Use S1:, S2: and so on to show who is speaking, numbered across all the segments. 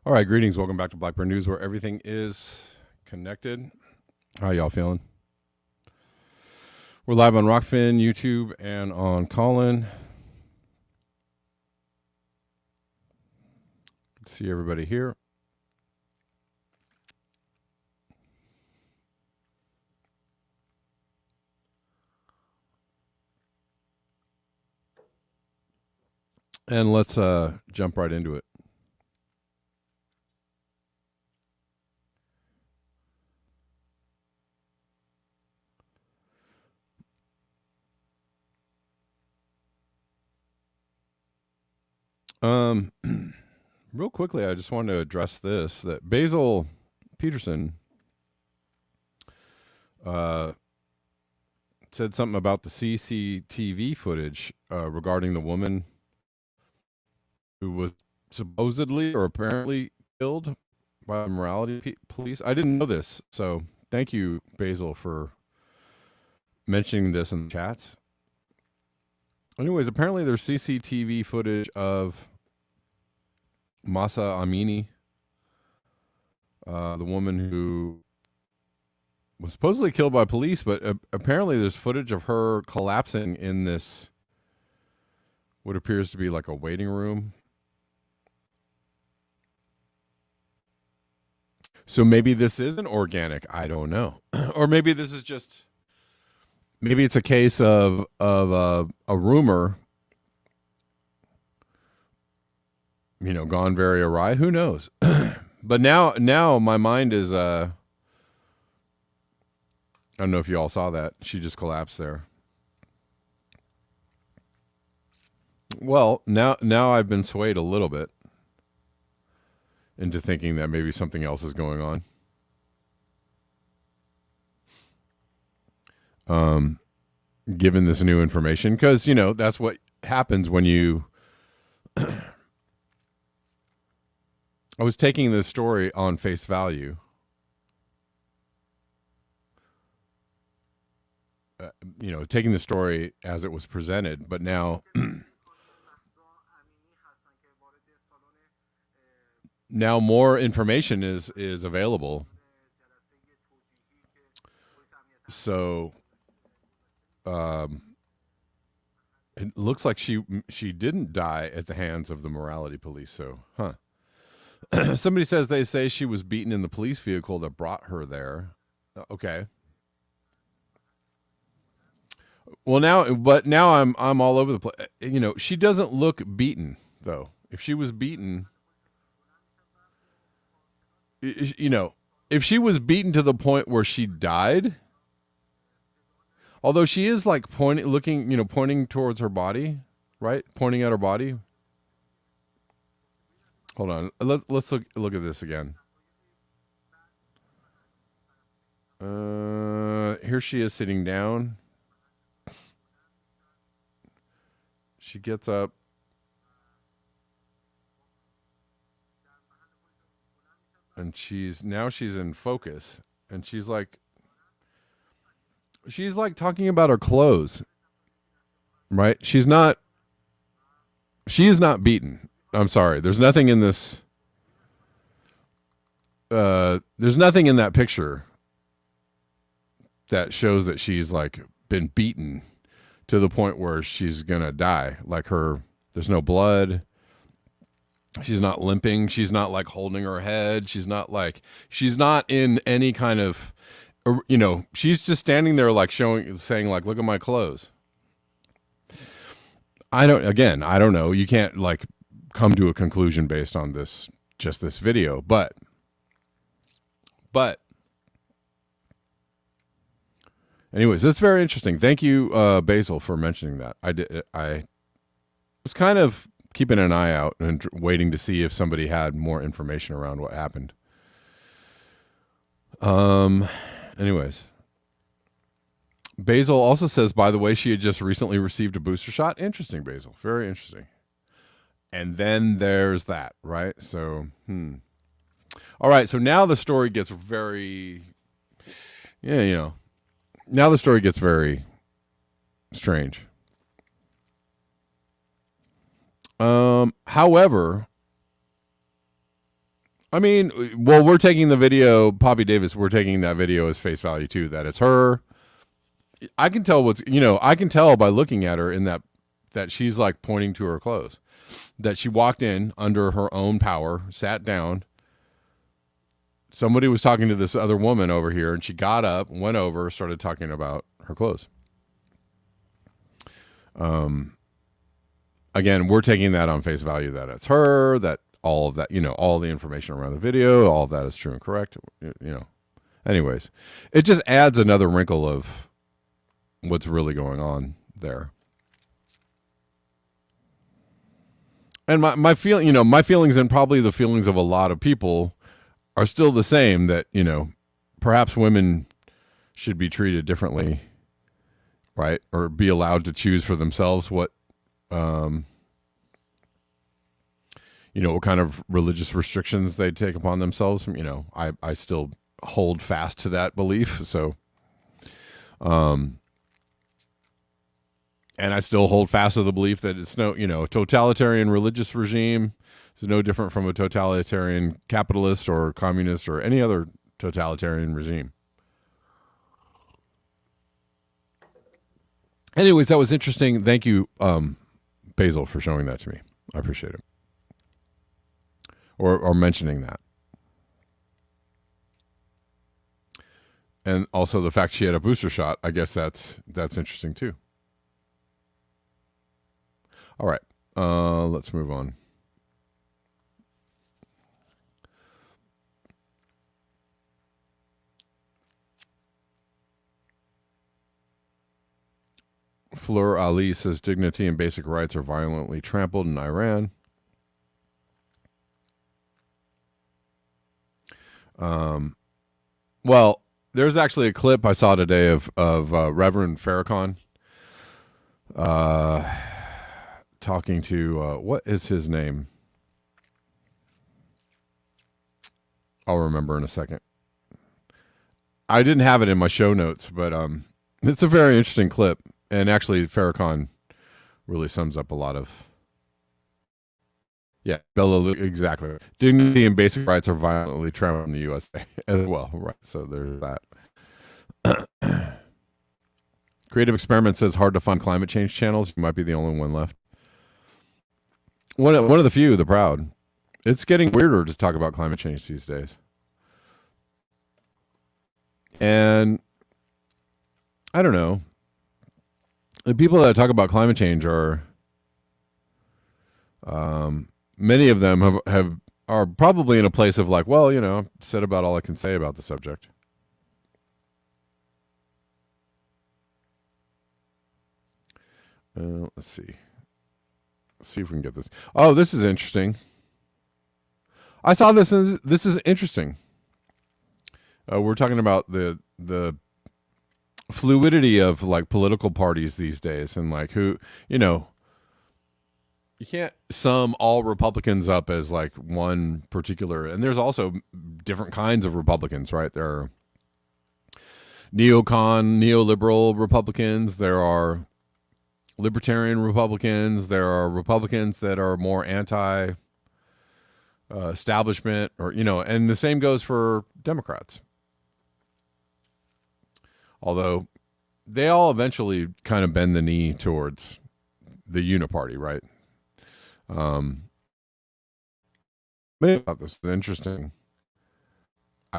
S1: All right, greetings. Welcome back to Blackburn News, where everything is connected. How y'all feeling? We're live on Rockfin, YouTube, and on Callin. Good to see everybody here. And let's jump right into it. Real quickly, I just wanted to address this, that Basil Peterson said something about the CCTV footage regarding the woman who was supposedly or apparently killed by the morality police. I didn't know this, so thank you, Basil, for mentioning this in the chats. Anyways, apparently there's CCTV footage of Masa Amini, the woman who was supposedly killed by police, but apparently there's footage of her collapsing in this, what appears to be like a waiting room. So maybe this isn't organic. I don't know. Or maybe this is just, maybe it's a case of a rumor, gone very awry. Who knows? But now my mind is, I don't know if you all saw that. She just collapsed there. Well, now I've been swayed a little bit into thinking that maybe something else is going on. Given this new information, because that's what happens when you. I was taking this story on face value. Taking the story as it was presented, but now. Now more information is available. So it looks like she didn't die at the hands of the morality police. So, somebody says they say she was beaten in the police vehicle that brought her there. Okay. Well, now I'm all over the place. She doesn't look beaten though. If she was beaten, if she was beaten to the point where she died, although she is like pointing towards her body, right? Pointing at her body. Hold on. Let's look at this again. Here she is sitting down. She gets up. And she's in focus, and she's like talking about her clothes, right? She is not beaten. I'm sorry. There's nothing in this. There's nothing in that picture that shows that she's like been beaten to the point where she's gonna die. Like there's no blood. She's not limping. She's not like holding her head. She's not in any kind of, she's just standing there like saying like, look at my clothes. I don't know. You can't like come to a conclusion based on this video, but anyways, that's very interesting. Thank you, Basil, for mentioning that. I was kind of keeping an eye out and waiting to see if somebody had more information around what happened. Anyways, Basil also says, by the way, she had just recently received a booster shot. Interesting, Basil. Very interesting. And then there's that, right? So, all right. So now the story gets very, now the story gets very strange. However, I mean, well, we're taking the video, Poppy Davis, we're taking that video as face value too, that it's her. I can tell I can tell by looking at her in that she's like pointing to her clothes. That she walked in under her own power, sat down. Somebody was talking to this other woman over here, and she got up, went over, started talking about her clothes. Again, we're taking that on face value that it's her, that all of that, all the information around the video, all of that is true and correct, Anyways, it just adds another wrinkle of what's really going on there. And my feelings and probably the feelings of a lot of people are still the same, that, perhaps women should be treated differently, right? Or be allowed to choose for themselves what what kind of religious restrictions they take upon themselves. I still hold fast to that belief. So, and I still hold fast to the belief that it's a totalitarian religious regime is no different from a totalitarian capitalist or communist or any other totalitarian regime. Anyways, that was interesting. Thank you, Basil, for showing that to me. I appreciate it. Or mentioning that. And also the fact she had a booster shot, I guess that's interesting too. All right, let's move on. Fleur Ali says dignity and basic rights are violently trampled in Iran. Well, there's actually a clip I saw today of Reverend Farrakhan talking to what is his name? I'll remember in a second. I didn't have it in my show notes, but it's a very interesting clip. And actually, Farrakhan really sums up a lot of. Yeah, exactly. Dignity and basic rights are violently trampled in the USA as well. Right, so there's that. Creative Experiment says hard to fund climate change channels. You might be the only one left. One of the few, the proud. It's getting weirder to talk about climate change these days. And I don't know. The people that talk about climate change are, many of them are probably in a place of like, well, I've said about all I can say about the subject. Let's see. Let's see if we can get this. Oh, this is interesting. I saw this, and this is interesting. We're talking about the fluidity of like political parties these days, and like who, you can't sum all Republicans up as like one particular, and there's also different kinds of Republicans, right? There are neoliberal Republicans, there are libertarian Republicans, there are Republicans that are more anti establishment, or and the same goes for Democrats. Although they all eventually kind of bend the knee towards the uniparty, right? Many about this is interesting.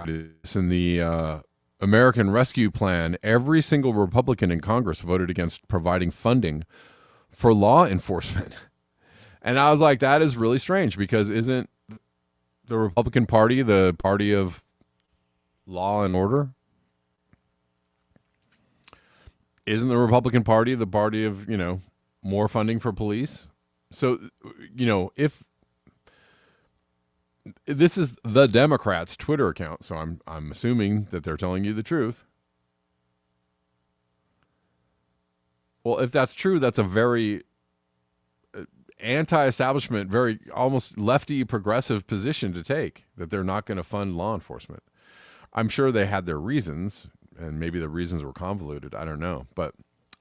S1: In the American Rescue Plan, every single Republican in Congress voted against providing funding for law enforcement. And I was like, that is really strange, because isn't the Republican Party the party of law and order? Isn't the Republican Party the party of, more funding for police? So, if this is the Democrats' Twitter account, so I'm assuming that they're telling you the truth. Well, if that's true, that's a very anti-establishment, very almost lefty progressive position to take, that they're not going to fund law enforcement. I'm sure they had their reasons, and maybe the reasons were convoluted. I don't know, but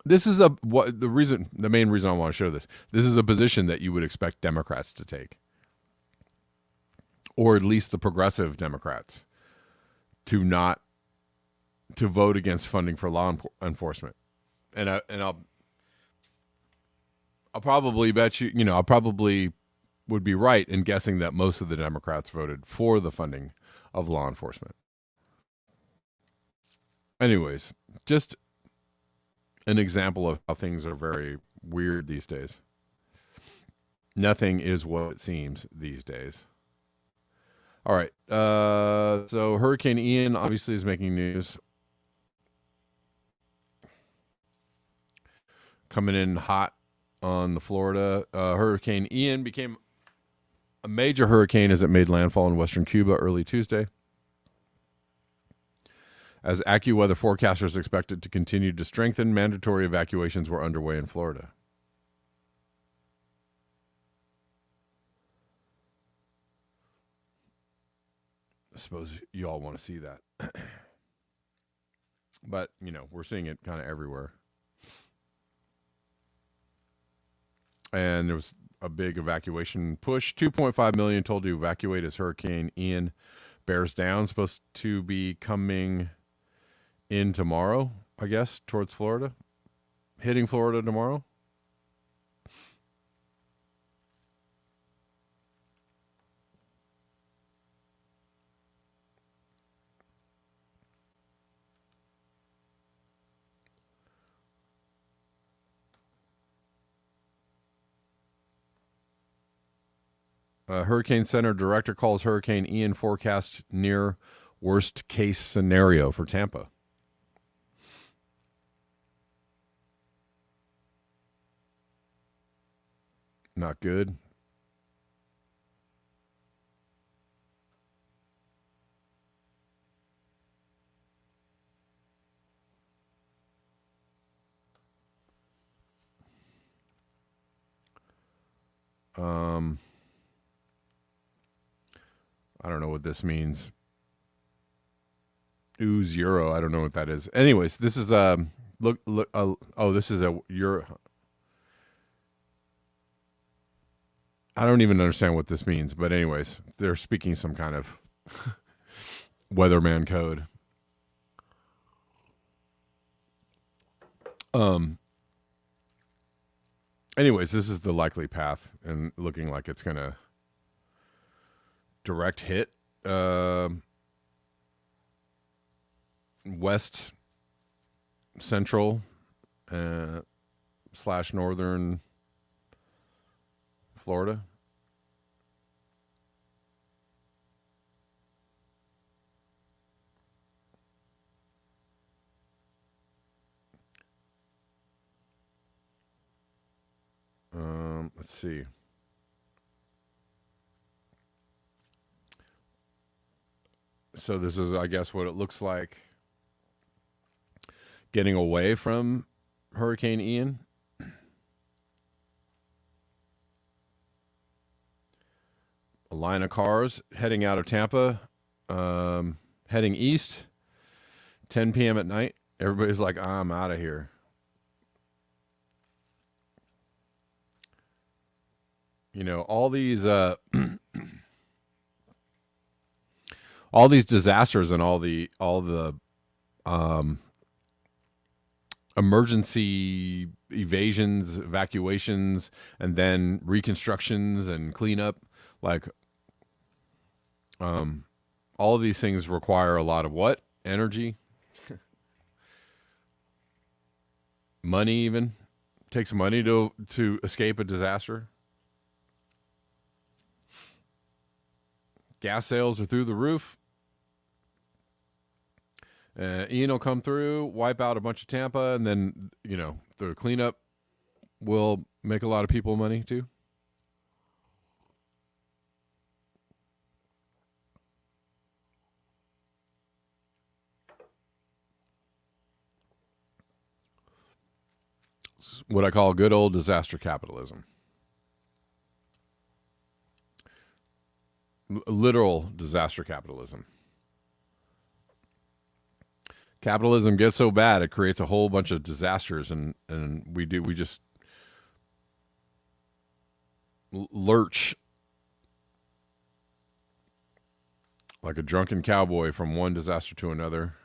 S1: this is the main reason I want to show this. This is a position that you would expect Democrats to take, or at least the progressive Democrats, to not to vote against funding for law enforcement. And I'll probably bet you, I'll probably would be right in guessing that most of the Democrats voted for the funding of law enforcement. Anyways, just an example of how things are very weird these days. Nothing is what it seems these days. All right. So Hurricane Ian obviously is making news. Coming in hot on the Florida. Hurricane Ian became a major hurricane as it made landfall in western Cuba early Tuesday. As AccuWeather forecasters expected to continue to strengthen, mandatory evacuations were underway in Florida. I suppose you all want to see that. But, we're seeing it kind of everywhere. And there was a big evacuation push. 2.5 million told to evacuate as Hurricane Ian bears down. Supposed to be coming in tomorrow, I guess, towards Florida. Hitting Florida tomorrow. Hurricane Center director calls Hurricane Ian forecast near worst case scenario for Tampa. Not good. I don't know what this means. Ooze euro. I don't know what that is. Anyways, this is look. This is a euro. I don't even understand what this means. But anyways, they're speaking some kind of weatherman code. Anyways, this is the likely path, and looking like it's gonna direct hit west central / northern Florida. Let's see. So this is, I guess, what it looks like getting away from Hurricane Ian. A line of cars heading out of Tampa, heading east, 10 p.m. at night. Everybody's like, I'm out of here. All these all these disasters and all the emergency evasions, evacuations, and then reconstructions and cleanup, like all of these things require a lot of what? Energy, money. Even takes money to escape a disaster. Gas sales are through the roof. Ian will come through, wipe out a bunch of Tampa, and then, the cleanup will make a lot of people money too. It's what I call good old disaster capitalism. Literal disaster capitalism. Capitalism gets so bad it creates a whole bunch of disasters, and we just lurch like a drunken cowboy from one disaster to another,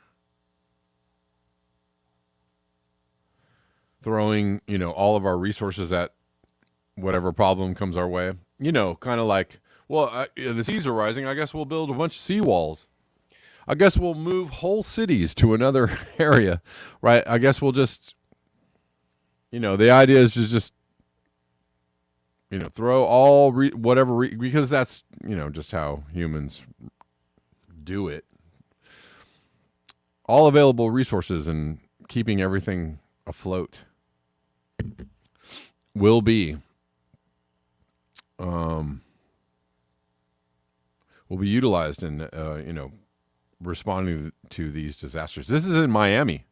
S1: throwing, all of our resources at whatever problem comes our way. Kind of like, well, the seas are rising. I guess we'll build a bunch of seawalls. I guess we'll move whole cities to another area, right? I guess we'll just, the idea is to just, throw all because that's, just how humans do it. All available resources and keeping everything afloat will be utilized in responding to these disasters. This is in Miami.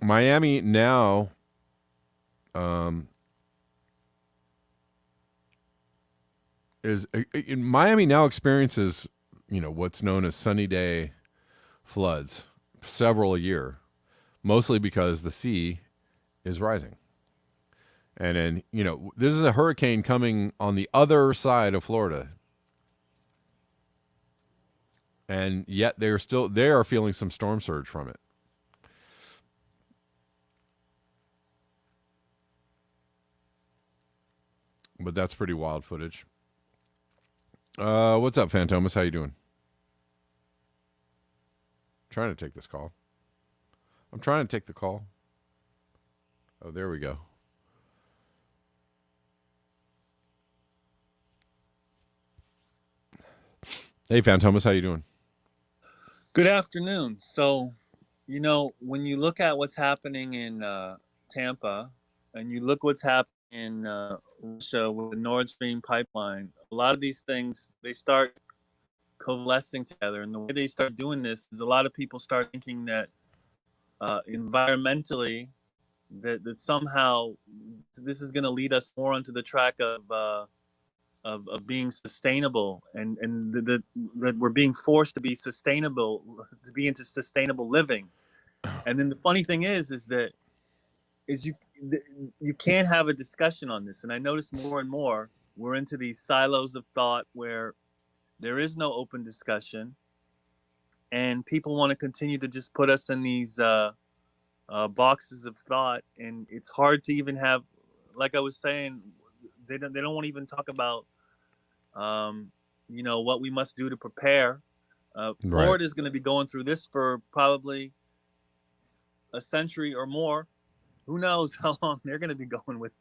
S1: Miami now Miami now experiences what's known as sunny day floods, several a year, mostly because the sea is rising. And then, this is a hurricane coming on the other side of Florida. And yet they are feeling some storm surge from it. But that's pretty wild footage. What's up, Phantomas? How you doing? Trying to take this call. I'm trying to take the call. Oh, there we go. Hey, Phantomas, how you doing?
S2: Good afternoon. So, when you look at what's happening in Tampa, and you look what's happening in Russia with the Nord Stream pipeline, a lot of these things, they start coalescing together. And the way they start doing this is a lot of people start thinking that environmentally, that somehow this is going to lead us more onto the track of being sustainable, and that we're being forced to be sustainable, to be into sustainable living. And then the funny thing is that you can't have a discussion on this. And I notice more and more we're into these silos of thought where there is no open discussion, and people want to continue to just put us in these boxes of thought, and it's hard to even have, like I was saying, they don't want to even talk about what we must do to prepare. Florida is going to be going through this for probably a century or more. Who knows how long they're going to be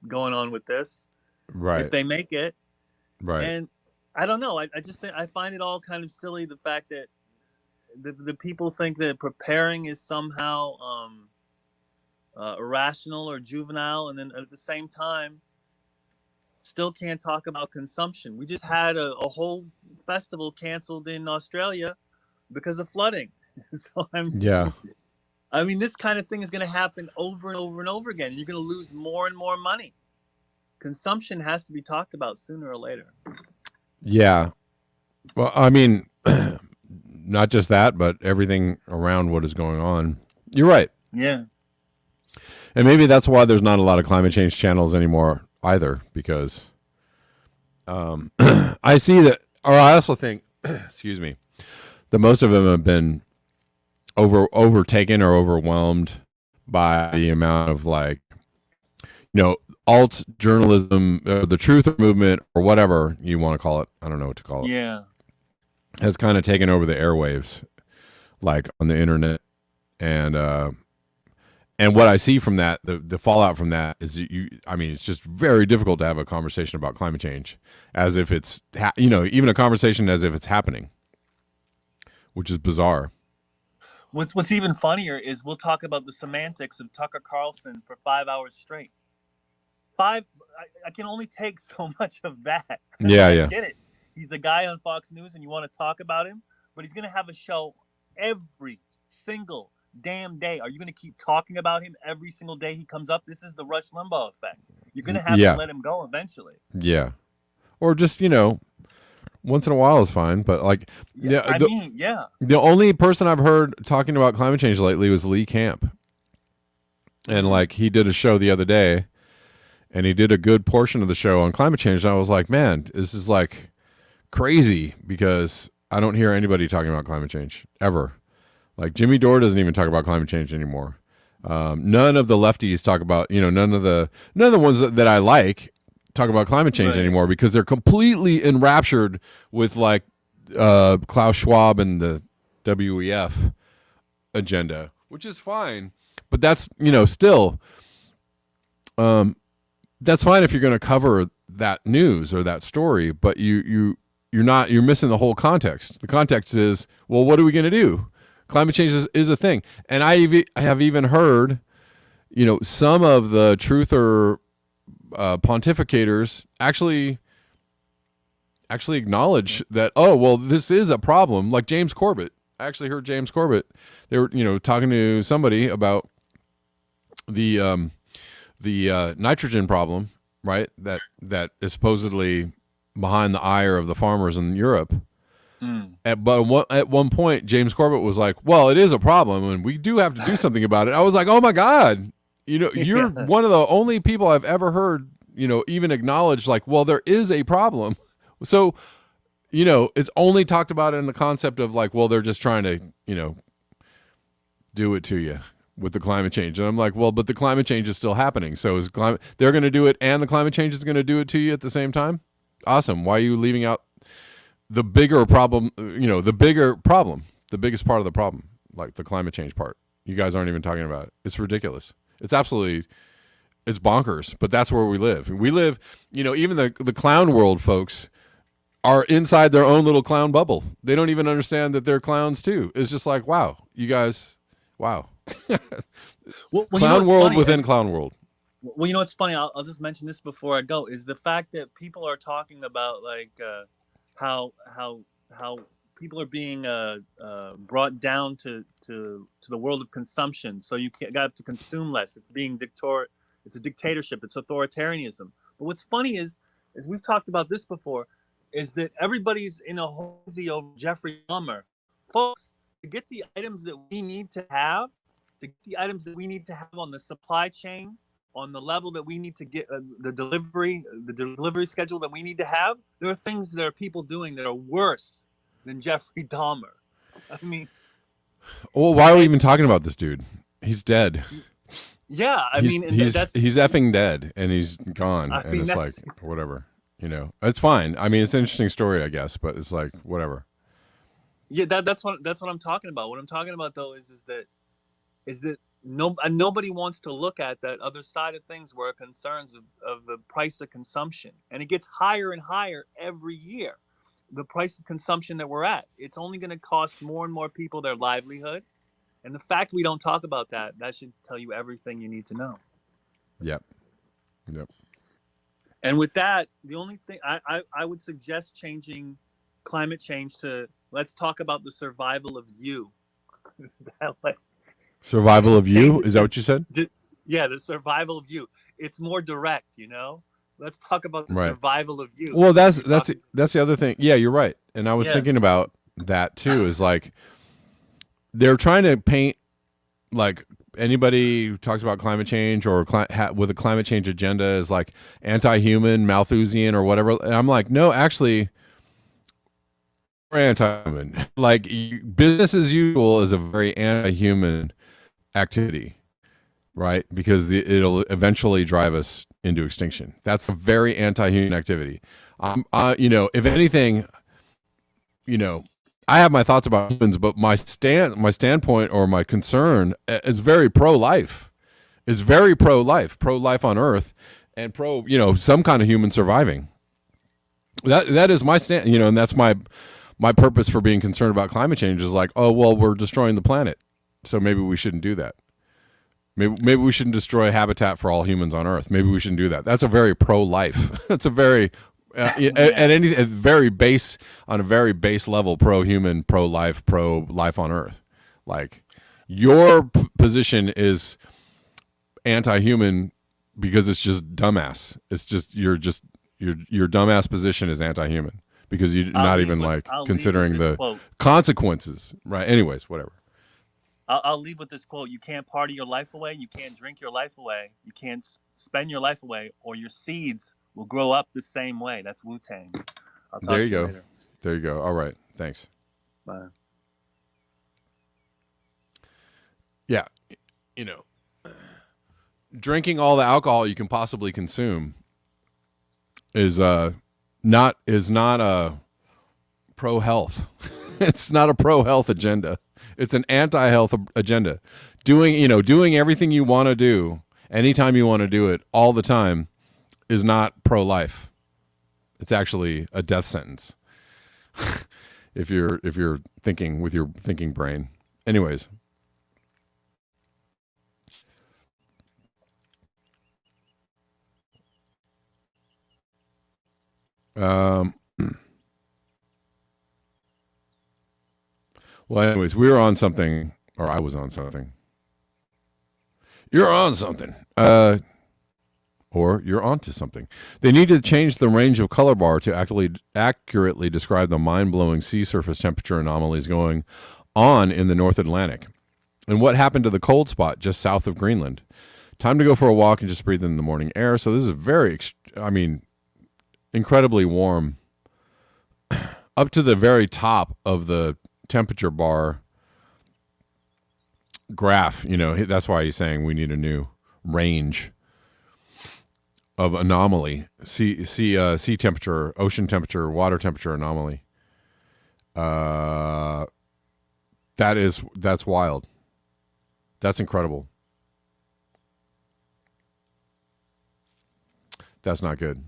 S2: going on with this,
S1: right?
S2: If they make it,
S1: right?
S2: And I don't know. I just think I find it all kind of silly, the fact that the people think that preparing is somehow irrational or juvenile, and then at the same time still can't talk about consumption. We just had a whole festival canceled in Australia because of flooding. So I mean, this kind of thing is going to happen over and over and over again. You're going to lose more and more money. Consumption has to be talked about sooner or later.
S1: Yeah. Well, I mean, not just that, but everything around what is going on. You're right.
S2: Yeah.
S1: And maybe that's why there's not a lot of climate change channels anymore either, because I see that, or I also think, excuse me, that most of them have been overtaken or overwhelmed by the amount of alt journalism, the truth movement, or whatever you want to call it. I don't know what to call it.
S2: Yeah.
S1: Has kind of taken over the airwaves, like on the internet. And what I see from that, the fallout from that is it's just very difficult to have a conversation about climate change as if it's, even a conversation as if it's happening, which is bizarre.
S2: What's even funnier is we'll talk about the semantics of Tucker Carlson for 5 hours straight. I can only take so much of that.
S1: Yeah,
S2: I get it. He's a guy on Fox News and you want to talk about him, but he's going to have a show every single damn day. Are you going to keep talking about him every single day he comes up? This is the Rush Limbaugh effect. You're going to have to let him go eventually.
S1: Yeah. Or just, once in a while is fine, but the only person I've heard talking about climate change lately was Lee Camp. And he did a show the other day and he did a good portion of the show on climate change. And I was like, man, this is crazy because I don't hear anybody talking about climate change ever. Like Jimmy Dore doesn't even talk about climate change anymore. None of the lefties talk about, none of the ones that I like talk about climate change anymore because they're completely enraptured with like Klaus Schwab and the WEF agenda, which is fine, but that's still that's fine if you're going to cover that news or that story, but you're missing the whole context. The context is, well, what are we going to do? Climate change is a thing. And I have even heard, some of the truther pontificators actually acknowledge that, oh, well, this is a problem. Like James Corbett. I actually heard James Corbett. They were, talking to somebody about the nitrogen problem, right? That is supposedly behind the ire of the farmers in Europe. But at one point, James Corbett was like, well, it is a problem and we do have to do something about it. I was like, oh my God, you're one of the only people I've ever heard, even acknowledge like, well, there is a problem. So, it's only talked about in the concept of like, well, they're just trying to, do it to you with the climate change. And I'm like, well, but the climate change is still happening. So they're going to do it and the climate change is going to do it to you at the same time? Awesome. Why are you leaving out the bigger problem, the biggest part of the problem, like the climate change part? You guys aren't even talking about it. It's ridiculous. It's bonkers, but that's where we live. We live, even the clown world folks are inside their own little clown bubble. They don't even understand that they're clowns too. It's just like, wow, you guys, wow. Well, clown world funny, within clown world.
S2: Well, what's funny? I'll just mention this before I go. Is the fact that people are talking about like how people are being brought down to the world of consumption. So you got to consume less. It's being It's a dictatorship. It's authoritarianism. But what's funny is we've talked about this before, is that everybody's in a hosey over Jeffrey Dahmer, folks. To get the items that we need to have. To get the items that we need to have on the supply chain, on the level that we need to get the delivery schedule that we need to have, there are things that are people doing that are worse than Jeffrey Dahmer. I mean,
S1: well, why are we even talking about this dude? He's dead.
S2: Yeah,
S1: he's effing dead and he's gone. And it's like, whatever, it's fine. I mean, it's an interesting story, I guess, but it's like, whatever.
S2: Yeah, that's what I'm talking about. What I'm talking about though is that nobody wants to look at that other side of things where concerns of the price of consumption, and it gets higher and higher every year. The price of consumption that we're at, it's only going to cost more and more people their livelihood, and the fact we don't talk about that should tell you everything you need to know.
S1: Yep.
S2: And with that, the only thing I would suggest changing climate change to, let's talk about the survival of you.
S1: Survival of you? Is that what you said?
S2: Yeah, the survival of you. It's more direct, Let's talk about the survival of you.
S1: Well, that's the other thing. Yeah, you're right. And I was thinking about that too. Is like they're trying to paint like anybody who talks about climate change or with a climate change agenda is like anti-human, Malthusian, or whatever. And I'm like, no, actually. Anti-human. Like business as usual is a very anti-human activity, right? Because it'll eventually drive us into extinction. That's a very anti-human activity. If anything, I have my thoughts about humans, but my standpoint or my concern is very pro-life. Is very pro-life on Earth, and some kind of human surviving. That is my stand. And that's my purpose for being concerned about climate change is like, oh, well, we're destroying the planet. So maybe we shouldn't do that. Maybe we shouldn't destroy habitat for all humans on Earth. Maybe we shouldn't do that. That's a very pro-life. That's a very, on a very base level, pro-human, pro-life on Earth. Like your position is anti-human because it's just dumbass. It's just, your dumbass position is anti-human. Because you're not even considering the quote. Consequences, right? Anyways, whatever.
S2: I'll leave with this quote: "You can't party your life away. You can't drink your life away. You can't spend your life away, or your seeds will grow up the same way." That's Wu-Tang.
S1: There you go. Later. There you go. All right. Thanks.
S2: Bye.
S1: Yeah. Drinking all the alcohol you can possibly consume is not pro health. It's not a pro health agenda. It's an anti health agenda. Doing everything you want to do anytime you want to do it all the time is not pro life. It's actually a death sentence. if you're thinking with your thinking brain. Anyways. Well, anyways, we were on something, or I was on something. You're on something. Or you're onto something. They need to change the range of color bar to accurately describe the mind-blowing sea surface temperature anomalies going on in the North Atlantic. And what happened to the cold spot just south of Greenland? Time to go for a walk and just breathe in the morning air. So this is incredibly warm. Up to the very top of the temperature bar graph. That's why he's saying we need a new range of anomaly, sea temperature, ocean temperature, water temperature anomaly. That's wild. That's incredible. That's not good.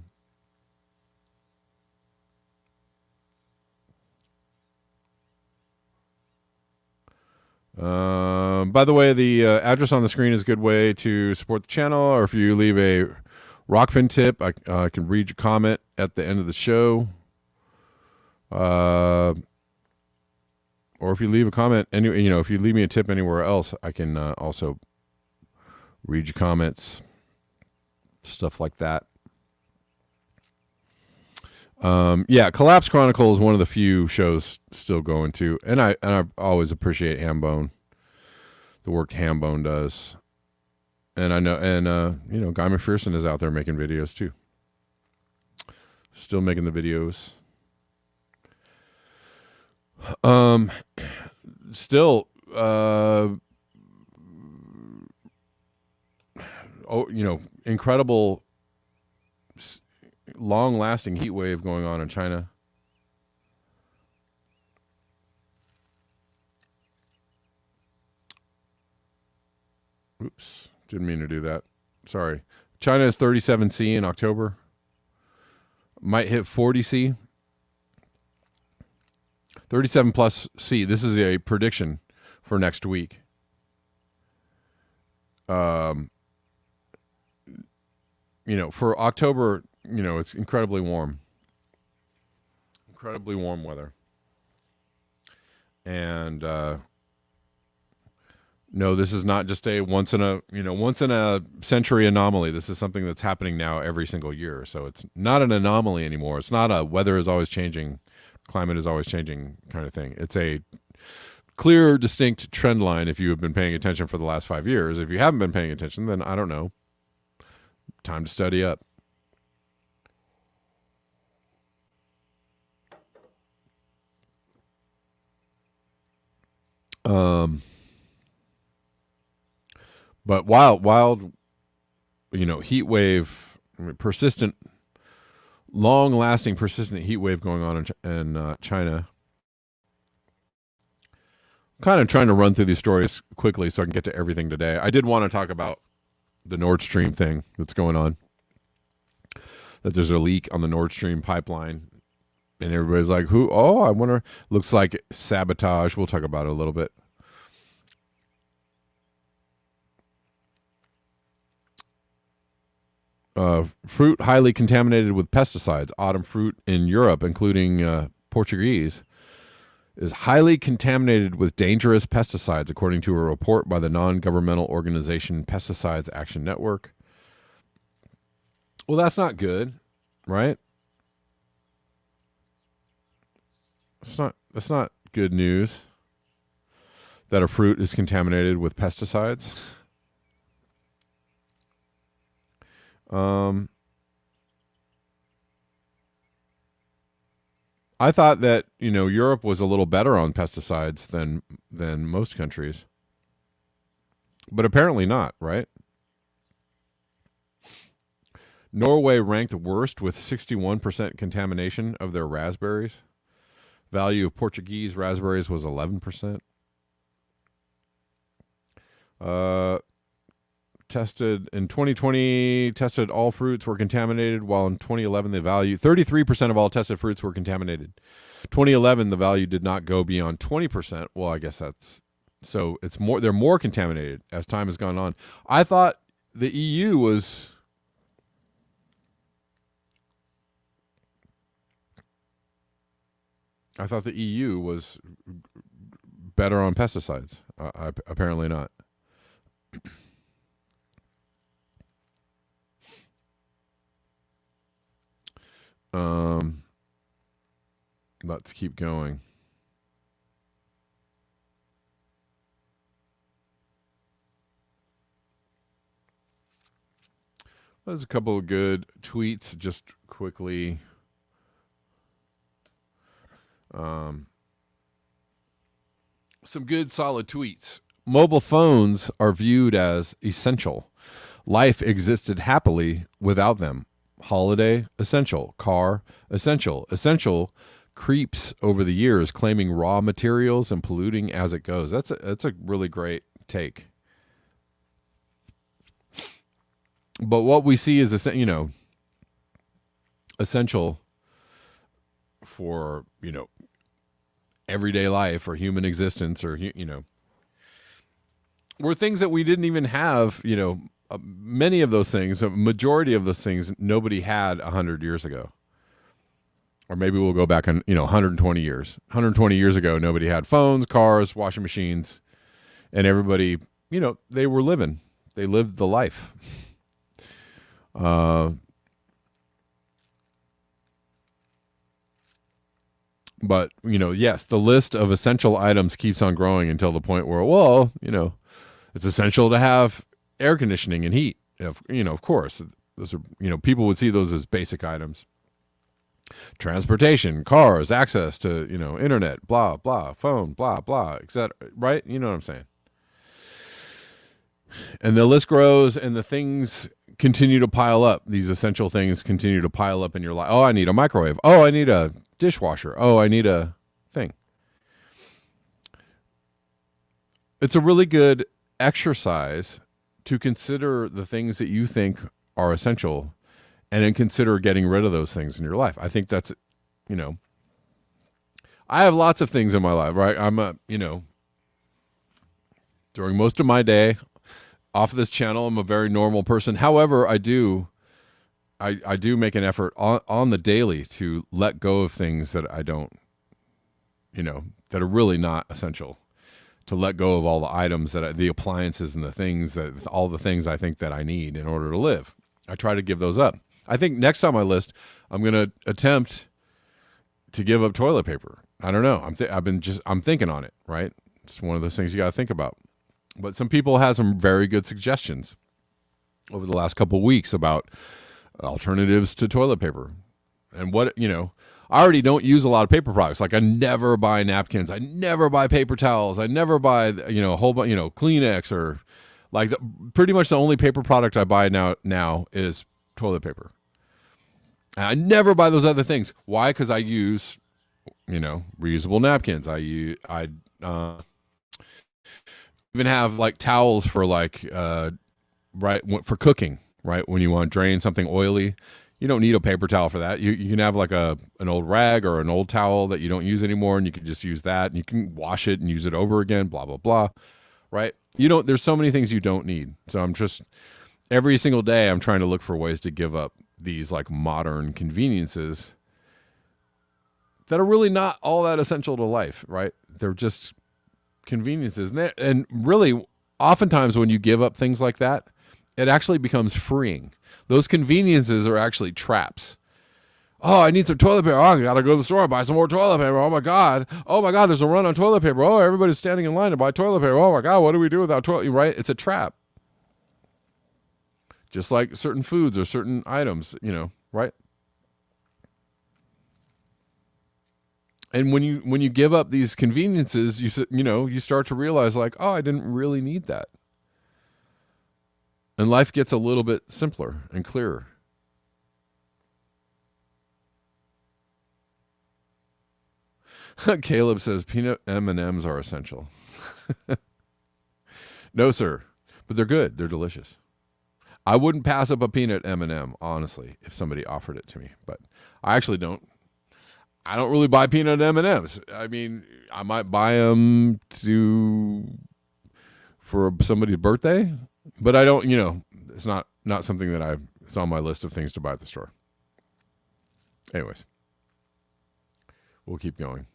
S1: By the way, the address on the screen is a good way to support the channel, or if you leave a Rockfin tip, I can read your comment at the end of the show. Or if you leave a comment, if you leave me a tip anywhere else, I can also read your comments, stuff like that. Collapse Chronicle is one of the few shows still going to, and I always appreciate Hambone, the work Hambone does, and I know, and Guy McPherson is out there making videos too, still making the videos. Still, incredible, long-lasting heat wave going on in China. Oops, didn't mean to do that. Sorry. China is 37C in October. Might hit 40C. 37 plus C. This is a prediction for next week. For October, it's incredibly warm. Incredibly warm weather. And no, this is not just a once in a century anomaly. This is something that's happening now every single year. So it's not an anomaly anymore. It's not a weather is always changing, climate is always changing kind of thing. It's a clear, distinct trend line if you have been paying attention for the last 5 years. If you haven't been paying attention, then I don't know. Time to study up. But wild, heat wave, persistent, long-lasting, persistent heat wave going on in China. Kind of trying to run through these stories quickly so I can get to everything today. I did want to talk about the Nord Stream thing that's going on. That there's a leak on the Nord Stream pipeline. And everybody's like, who? Oh, I wonder. Looks like sabotage. We'll talk about it a little bit. Fruit highly contaminated with pesticides. Autumn fruit in Europe, including Portuguese, is highly contaminated with dangerous pesticides, according to a report by the non-governmental organization Pesticides Action Network. Well, that's not good, right? That's not good news that a fruit is contaminated with pesticides. I thought that, Europe was a little better on pesticides than most countries. But apparently not, right? Norway ranked worst with 61% contamination of their raspberries. Value of Portuguese raspberries was 11%. Tested in 2020, tested all fruits were contaminated, while in 2011 the value 33% of all tested fruits were contaminated. 2011 the value did not go beyond 20%. Well, I guess that's so it's more, they're more contaminated as time has gone on. I thought the EU was better on pesticides. Apparently not. Let's keep going. There's a couple of good tweets just quickly. Some good solid tweets. Mobile phones are viewed as essential. Life existed happily without them. Holiday, essential. Car, essential. Essential creeps over the years, claiming raw materials and polluting as it goes. That's a really great take. But what we see is, essential for, everyday life or human existence, or, were things that we didn't even have, many of those things, a majority of those things, nobody had 100 years ago. Or maybe we'll go back on, 120 years. 120 years ago, nobody had phones, cars, washing machines, and everybody, they were living. They lived the life. But, yes, the list of essential items keeps on growing until the point where, well, it's essential to have air conditioning and heat. Of course, those are, people would see those as basic items. Transportation, cars, access to, internet, blah, blah, phone, blah, blah, etc. Right? You know what I'm saying? And the list grows and the things continue to pile up. These essential things continue to pile up in your life. Oh, I need a microwave. Oh, I need a dishwasher. Oh, I need a thing. It's a really good exercise to consider the things that you think are essential and then consider getting rid of those things in your life. I think that's, I have lots of things in my life, right? I'm during most of my day off of this channel, I'm a very normal person. However, I do make an effort on the daily to let go of things that I don't, that are really not essential. To let go of all the items the appliances and the things all the things I think that I need in order to live. I try to give those up. I think next on my list, I'm going to attempt to give up toilet paper. I don't know. I'm thinking on it, right? It's one of those things you got to think about. But some people had some very good suggestions over the last couple of weeks about alternatives to toilet paper. And what, I already don't use a lot of paper products. Like I never buy napkins. I never buy paper towels. I never buy, a whole bunch, Kleenex or like pretty much the only paper product I buy now is toilet paper. And I never buy those other things. Why? Because I use, reusable napkins. I even have like towels for right, for cooking, right? When you want to drain something oily, you don't need a paper towel for that. You can have like an old rag or an old towel that you don't use anymore, and you can just use that, and you can wash it and use it over again, blah, blah, blah, right? There's so many things you don't need. So I'm just, every single day, I'm trying to look for ways to give up these like modern conveniences that are really not all that essential to life, right? They're just conveniences. And really, oftentimes when you give up things like that, it actually becomes freeing. Those conveniences are actually traps. Oh, I need some toilet paper. Oh, I got to go to the store and buy some more toilet paper. Oh, my God. Oh, my God, there's a run on toilet paper. Oh, everybody's standing in line to buy toilet paper. Oh, my God, what do we do without toilet? Right? It's a trap. Just like certain foods or certain items, right? And when you give up these conveniences, you start to realize like, oh, I didn't really need that. And life gets a little bit simpler and clearer. Caleb says peanut M&Ms are essential. No, sir. But they're good. They're delicious. I wouldn't pass up a peanut M&M, honestly, if somebody offered it to me. But I actually don't. I don't really buy peanut M&Ms. I mean, I might buy them for somebody's birthday, but I don't. It's not something that it's on my list of things to buy at the store. Anyways, we'll keep going.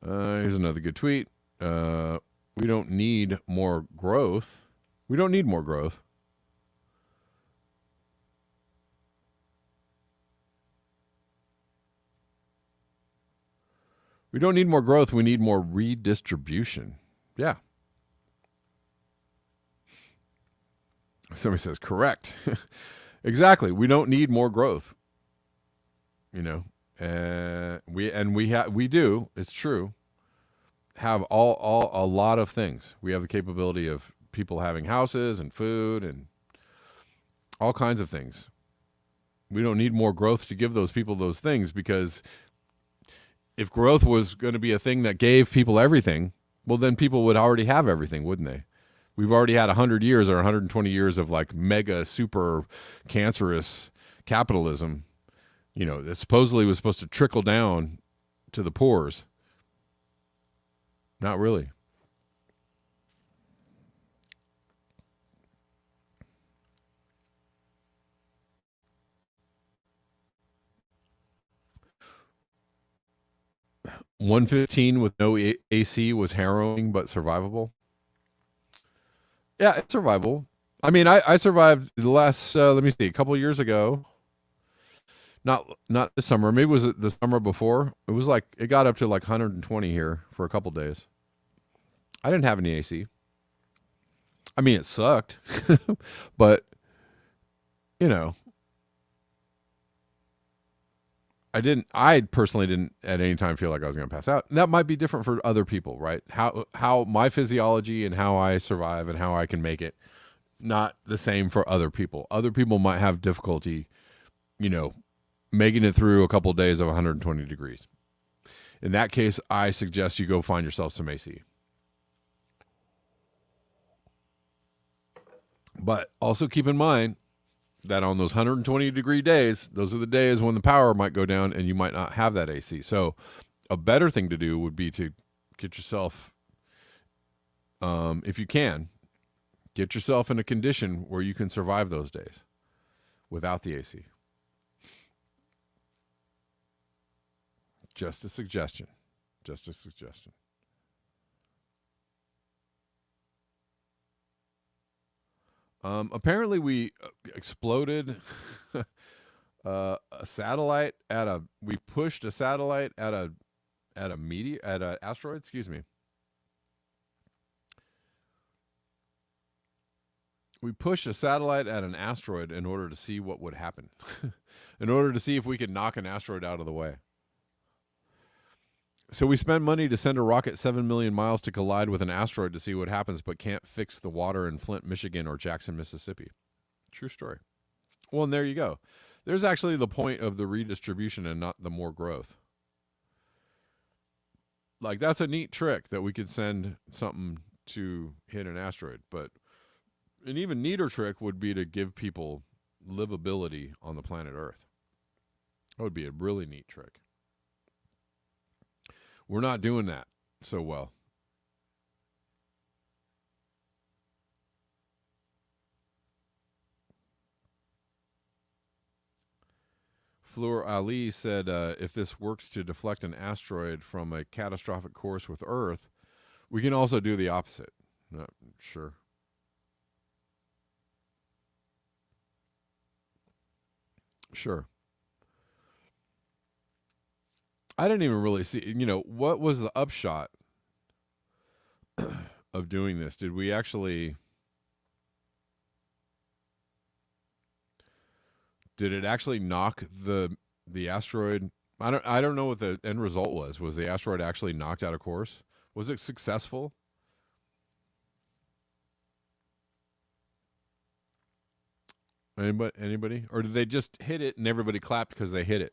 S1: Here's another good tweet. We don't need more growth. We don't need more growth. We don't need more growth. We need more redistribution. Yeah. Somebody says, correct. Exactly. We don't need more growth. We do. It's true. Have a lot of things. We have the capability of people having houses and food and all kinds of things. We don't need more growth to give those people those things, because if growth was going to be a thing that gave people everything, well, then people would already have everything, wouldn't they? We've already had 100 years or 120 years of like mega super cancerous capitalism, that supposedly was supposed to trickle down to the poors. Not really. $115 with no AC was harrowing but survivable. Yeah, it's survivable. I mean, I survived the last, let me see, a couple years ago. Not this summer. Maybe it was the summer before. It was like, it got up to like 120 here for a couple days. I didn't have any AC. I mean, it sucked, but I personally didn't at any time feel like I was going to pass out. And that might be different for other people, right? How my physiology and how I survive and how I can make it, not the same for other people. Other people might have difficulty, making it through a couple of days of 120 degrees. In that case, I suggest you go find yourself some AC. But also keep in mind that on those 120 degree days, those are the days when the power might go down and you might not have that AC. So a better thing to do would be to get yourself, if you can, get yourself in a condition where you can survive those days without the AC. Just a suggestion. Apparently we exploded a satellite we pushed a satellite at an asteroid, excuse me. We pushed a satellite at an asteroid in order to see what would happen. In order to see if we could knock an asteroid out of the way. So we spent money to send a rocket 7 million miles to collide with an asteroid to see what happens, but can't fix the water in Flint, Michigan or Jackson, Mississippi. True story. Well, and there you go. There's actually the point of the redistribution and not the more growth. Like, that's a neat trick that we could send something to hit an asteroid. But an even neater trick would be to give people livability on the planet Earth. That would be a really neat trick. We're not doing that so well. Fleur Ali said, if this works to deflect an asteroid from a catastrophic course with Earth, we can also do the opposite. Not sure. Sure. I didn't even really see, what was the upshot of doing this? Did we actually Did it actually knock the asteroid? I don't know what the end result was. Was the asteroid actually knocked out of course? Was it successful? Anybody? Or did they just hit it and everybody clapped because they hit it?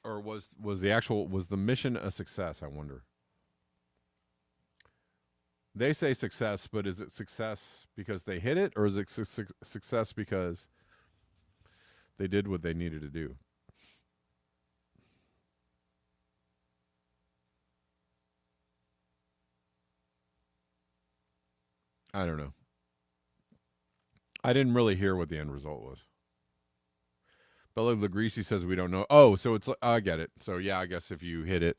S1: Or was the mission a success, I wonder? They say success, but is it success because they hit it, or is it success because they did what they needed to do? I don't know. I didn't really hear what the end result was. Bella Lagrisi says we don't know. Oh, so it's I get it. So yeah, I guess if you hit it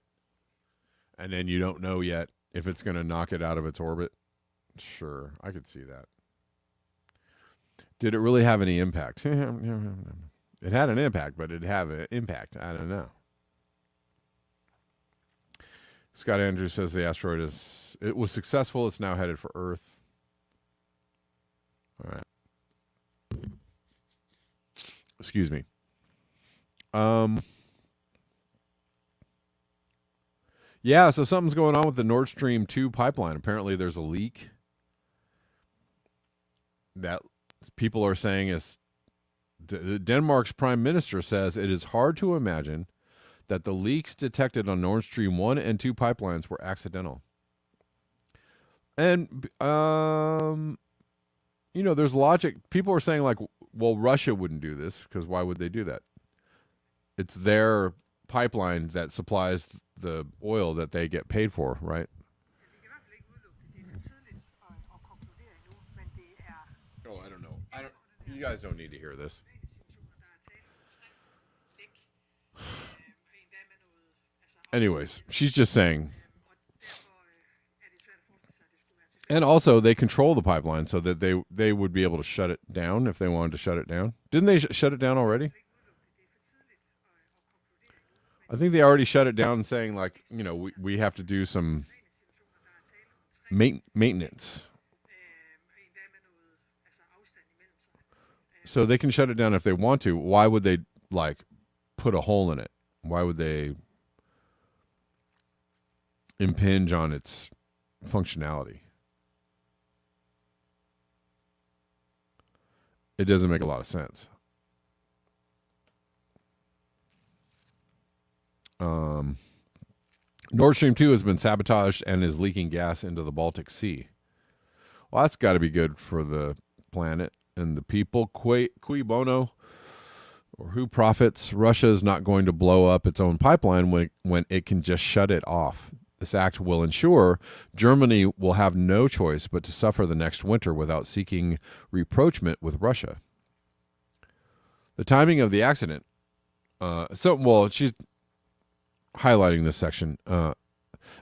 S1: and then you don't know yet if it's going to knock it out of its orbit, sure, I could see that. Did it really have any impact? It had an impact, but it have an impact. I don't know. Scott Andrews says the asteroid was successful. It's now headed for Earth. All right. Excuse me. Yeah, so something's going on with the Nord Stream 2 pipeline. Apparently there's a leak that people are saying is Denmark's prime minister says it is hard to imagine that the leaks detected on Nord Stream 1 and 2 pipelines were accidental. And there's logic. People are saying like, well, Russia wouldn't do this because why would they do that? It's their pipeline that supplies the oil that they get paid for, right? Oh, I don't know. You guys don't need to hear this. Anyways, she's just saying. And also, they control the pipeline so that they would be able to shut it down if they wanted to shut it down. Didn't they shut it down already? I think they already shut it down, saying like, we have to do some maintenance. So they can shut it down if they want to. Why would they like put a hole in it? Why would they impinge on its functionality? It doesn't make a lot of sense. Nord Stream 2 has been sabotaged and is leaking gas into the Baltic Sea. Well, that's got to be good for the planet and the people. Cui bono, or who profits? Russia is not going to blow up its own pipeline when it can just shut it off. This act will ensure Germany will have no choice but to suffer the next winter without seeking rapprochement with Russia. The timing of the accident. She's highlighting this section. An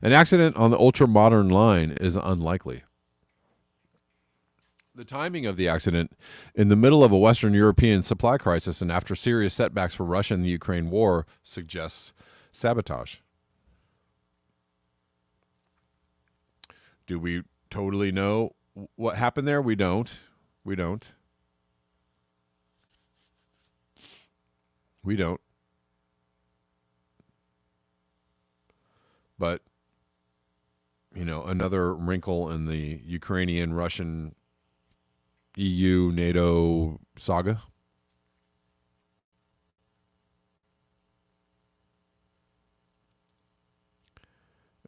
S1: accident on the ultra-modern line is unlikely. The timing of the accident in the middle of a Western European supply crisis and after serious setbacks for Russia in the Ukraine war suggests sabotage. Do we totally know what happened there? We don't. We don't. But, another wrinkle in the Ukrainian-Russian EU-NATO saga.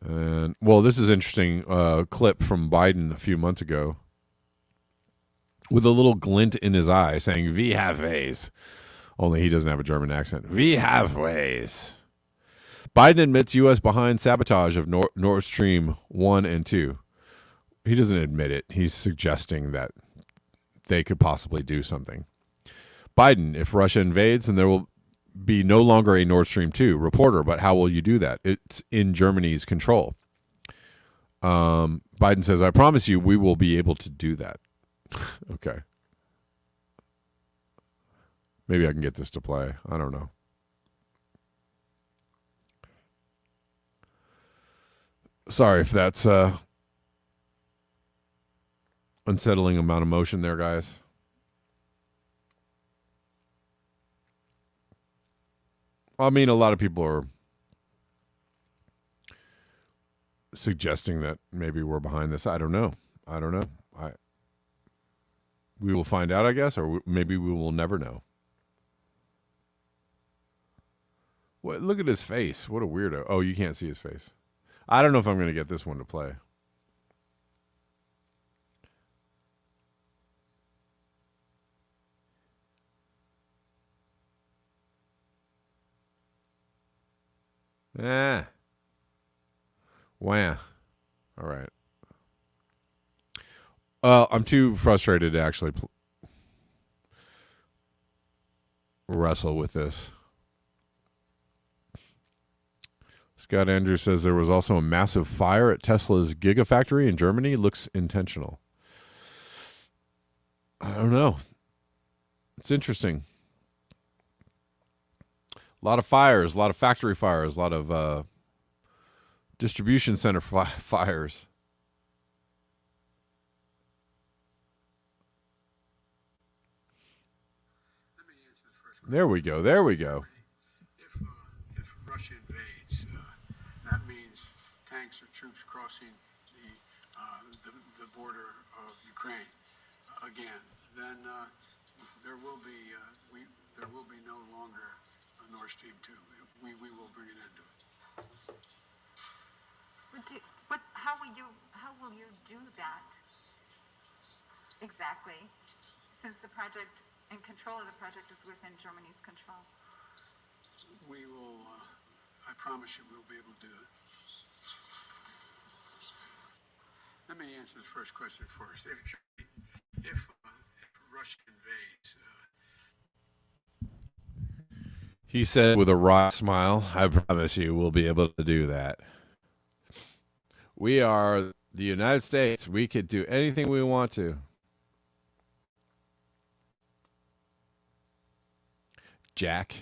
S1: And, this is interesting clip from Biden a few months ago with a little glint in his eye saying, "We have ways." Only he doesn't have a German accent. "We have ways." Biden admits U.S. behind sabotage of Nord Stream 1 and 2. He doesn't admit it. He's suggesting that they could possibly do something. Biden, if Russia invades, then there will be no longer a Nord Stream 2. Reporter, but how will you do that? It's in Germany's control. Biden says, "I promise you we will be able to do that." Okay. Maybe I can get this to play. I don't know. Sorry if that's unsettling amount of motion there, guys. I mean, a lot of people are suggesting that maybe we're behind this. I don't know. We will find out, I guess, or maybe we will never know. What? Look at his face. What a weirdo. Oh, you can't see his face. I don't know if I'm going to get this one to play. Wah. All right. I'm too frustrated to actually wrestle with this. Scott Andrews says there was also a massive fire at Tesla's Gigafactory in Germany. Looks intentional. I don't know. It's interesting. A lot of fires, a lot of factory fires, a lot of distribution center fires. There we go. There we go.
S3: If Russia invades, that means tanks or troops crossing the border of Ukraine again. Then there will be no longer a Nord Stream 2. We will bring an end to it.
S4: How will you do that exactly? Since the project and control of the project is within Germany's control.
S3: We will. I promise you, we'll be able to do it. Let me answer the first question first. If Russia invades.
S1: He said with a wry smile, I promise you we'll be able to do that. We are the United States. We could do anything we want to. Jack.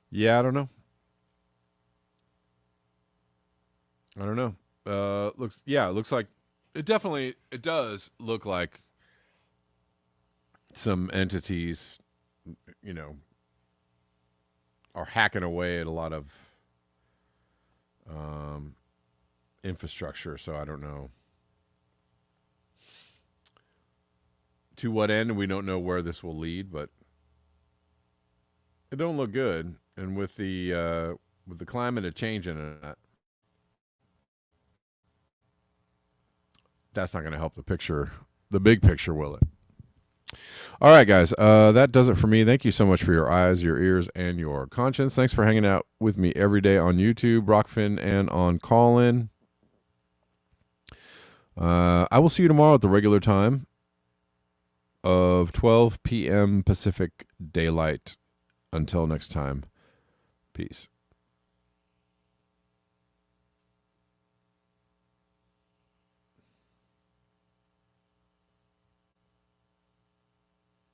S1: Yeah, I don't know. It looks like it does look like some entities, are hacking away at a lot of infrastructure. So I don't know to what end. We don't know where this will lead, but it don't look good. And with the climate a changing and that's not going to help the big picture, will it? All right, guys, that does it for me. Thank you so much for your eyes, your ears, and your conscience. Thanks for hanging out with me every day on YouTube, Rockfin, and on Callin. I will see you tomorrow at the regular time of 12 p.m. Pacific Daylight. Until next time, peace.